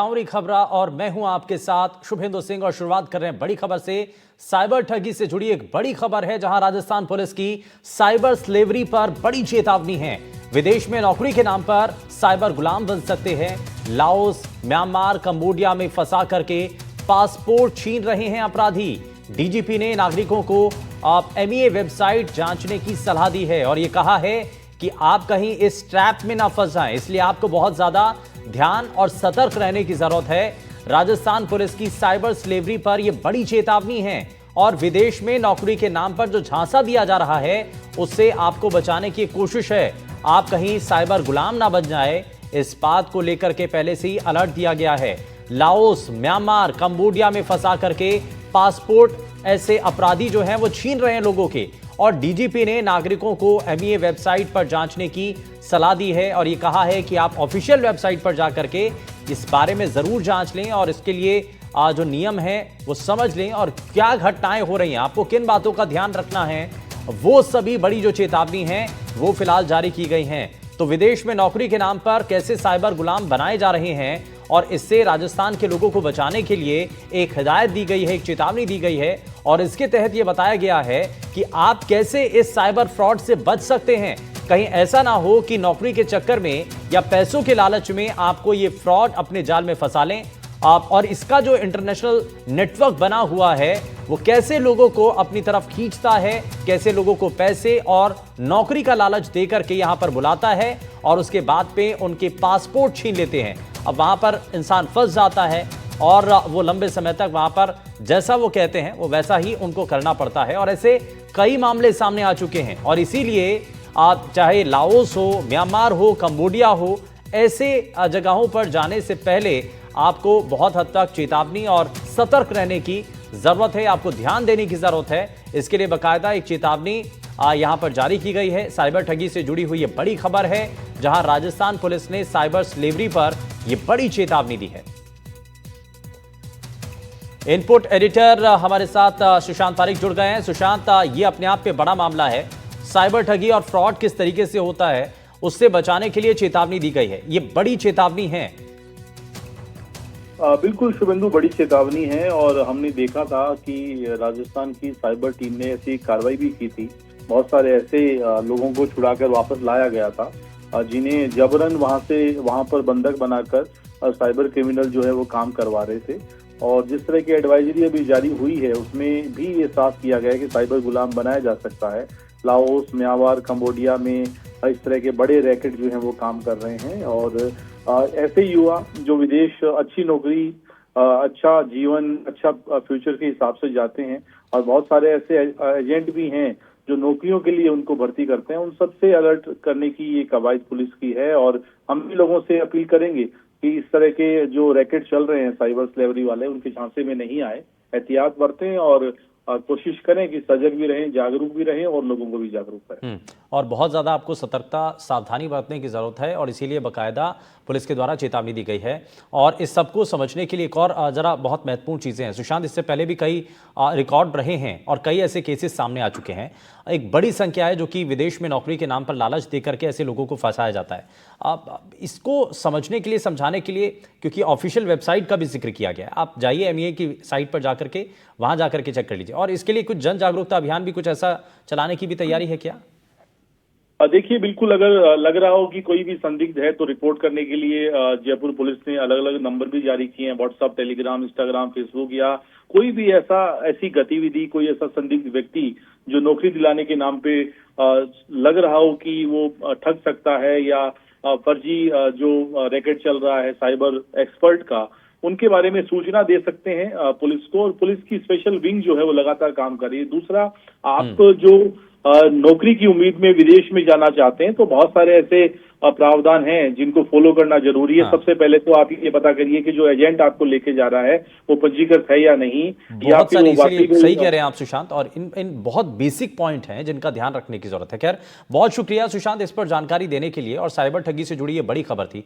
खबरी खबरा और मैं हूं आपके साथ शुभेंदु सिंह और शुरुआत कर रहे हैं बड़ी खबर से। साइबर ठगी से जुड़ी एक बड़ी खबर है जहां राजस्थान पुलिस की साइबर स्लेवरी पर बड़ी चेतावनी है। विदेश में नौकरी के नाम पर साइबर गुलाम बन सकते हैं। लाओस, म्यांमार, कंबोडिया में फंसा करके पासपोर्ट छीन रहे हैं अपराधी। डीजीपी ने नागरिकों को एमईए वेबसाइट जांचने की सलाह दी है और यह कहा है कि आप कहीं इस ट्रैप में ना फंस जाएं, इसलिए आपको बहुत ज्यादा ध्यान और सतर्क रहने की जरूरत है। राजस्थान पुलिस की साइबर स्लेवरी पर यह बड़ी चेतावनी है और विदेश में नौकरी के नाम पर जो झांसा दिया जा रहा है उससे आपको बचाने की कोशिश है। आप कहीं साइबर गुलाम ना बन जाए, इस बात को लेकर के पहले से ही अलर्ट दिया गया है। लाओस, म्यांमार, कंबोडिया में फंसा करके पासपोर्ट ऐसे अपराधी जो हैं वो छीन रहे हैं लोगों के और डीजीपी ने नागरिकों को एमईए वेबसाइट पर जांचने की सलाह दी है और ये कहा है कि आप ऑफिशियल वेबसाइट पर जाकर के इस बारे में जरूर जांच लें और इसके लिए जो नियम है वो समझ लें और क्या घटनाएं हो रही हैं, आपको किन बातों का ध्यान रखना है, वो सभी बड़ी जो चेतावनी है वो फिलहाल जारी की गई हैं। तो विदेश में नौकरी के नाम पर कैसे साइबर गुलाम बनाए जा रहे हैं और इससे राजस्थान के लोगों को बचाने के लिए एक हिदायत दी गई है, एक चेतावनी दी गई है और इसके तहत यह बताया गया है कि आप कैसे इस साइबर फ्रॉड से बच सकते हैं। कहीं ऐसा ना हो कि नौकरी के चक्कर में या पैसों के लालच में आपको ये फ्रॉड अपने जाल में फंसा लें आप। और इसका जो इंटरनेशनल नेटवर्क बना हुआ है वो कैसे लोगों को अपनी तरफ खींचता है, कैसे लोगों को पैसे और नौकरी का लालच देकर के यहां पर बुलाता है और उसके बाद पे उनके पासपोर्ट छीन लेते हैं। अब वहां पर इंसान फंस जाता है और वो लंबे समय तक वहां पर जैसा वो कहते हैं वो वैसा ही उनको करना पड़ता है और ऐसे कई मामले सामने आ चुके हैं। और इसीलिए आप चाहे लाओस हो, म्यांमार हो, कंबोडिया हो, ऐसे जगहों पर जाने से पहले आपको बहुत हद तक चेतावनी और सतर्क रहने की जरूरत है, आपको ध्यान देने की जरूरत है। इसके लिए बाकायदा एक चेतावनी यहां पर जारी की गई है। साइबर ठगी से जुड़ी हुई यह बड़ी खबर है जहां राजस्थान पुलिस ने साइबर स्लेवरी पर यह बड़ी चेतावनी दी है। इनपुट एडिटर हमारे साथ सुशांत पारिक जुड़ गए हैं। सुशांत, ये अपने आप पे बड़ा मामला है, साइबर ठगी और फ्रॉड किस तरीके से होता है उससे बचाने के लिए चेतावनी दी गई है, ये बड़ी चेतावनी है। बिल्कुल शुभेंदु, बड़ी चेतावनी है और हमने देखा था कि राजस्थान की साइबर टीम ने ऐसी कार्रवाई भी की थी। बहुत सारे ऐसे लोगों को छुड़ाकर वापस लाया गया था जिन्हें जबरन वहां पर बंधक बनाकर साइबर क्रिमिनल जो है वो काम करवा रहे थे। और जिस तरह की एडवाइजरी अभी जारी हुई है उसमें भी ये साफ किया गया है कि साइबर गुलाम बनाया जा सकता है। लाओस, म्यांमार, कंबोडिया में इस तरह के बड़े रैकेट जो हैं वो काम कर रहे हैं और ऐसे युवा जो विदेश अच्छी नौकरी, अच्छा जीवन, अच्छा फ्यूचर के हिसाब से जाते हैं और बहुत सारे ऐसे एजेंट भी हैं जो नौकरियों के लिए उनको भर्ती करते हैं, उन सबसे अलर्ट करने की ये कवायद पुलिस की है। और हम भी लोगों से अपील करेंगे कि इस तरह के जो रैकेट चल रहे हैं साइबर स्लेवरी वाले, उनके झांसे में नहीं आए, एहतियात बरतें और कोशिश करें कि सजग भी रहें, जागरूक भी रहें और लोगों को भी जागरूक करें। और बहुत ज़्यादा आपको सतर्कता, सावधानी बरतने की ज़रूरत है और इसीलिए बाकायदा पुलिस के द्वारा चेतावनी दी गई है। और इस सबको समझने के लिए एक और ज़रा बहुत महत्वपूर्ण चीज़ें हैं सुशांत, इससे पहले भी कई रिकॉर्ड रहे हैं और कई ऐसे केसेस सामने आ चुके हैं। एक बड़ी संख्या है जो कि विदेश में नौकरी के नाम पर लालच दे करके ऐसे लोगों को फंसाया जाता है। अब इसको समझने के लिए, समझाने के लिए, क्योंकि ऑफिशियल वेबसाइट का भी जिक्र किया गया है, आप जाइए एमईए की साइट पर जाकर के वहाँ जाकर के चेक कर लीजिए। और इसके लिए कुछ जन जागरूकता अभियान भी कुछ ऐसा चलाने की भी तैयारी है क्या? देखिए, बिल्कुल, अगर लग रहा हो कि कोई भी संदिग्ध है तो रिपोर्ट करने के लिए जयपुर पुलिस ने अलग अलग नंबर भी जारी किए हैं। व्हाट्सएप, टेलीग्राम, इंस्टाग्राम, फेसबुक या कोई भी ऐसी गतिविधि, कोई ऐसा संदिग्ध व्यक्ति जो नौकरी दिलाने के नाम पे लग रहा हो कि वो ठग सकता है या फर्जी जो रैकेट चल रहा है साइबर एक्सपर्ट का, उनके बारे में सूचना दे सकते हैं पुलिस को। और पुलिस की स्पेशल विंग जो है वो लगातार काम कर रही है। दूसरा, आप जो नौकरी की उम्मीद में विदेश में जाना चाहते हैं तो बहुत सारे ऐसे प्रावधान हैं जिनको फॉलो करना जरूरी है। सबसे पहले तो आप ये पता करिए कि जो एजेंट आपको लेके जा रहा है वो पंजीकृत है या नहीं, या फिर वो सही कह रहे हैं आप सुशांत। और इन बहुत बेसिक पॉइंट हैं जिनका ध्यान रखने की जरूरत है। खैर, बहुत शुक्रिया सुशांत इस पर जानकारी देने के लिए और साइबर ठगी से जुड़ी ये बड़ी खबर थी।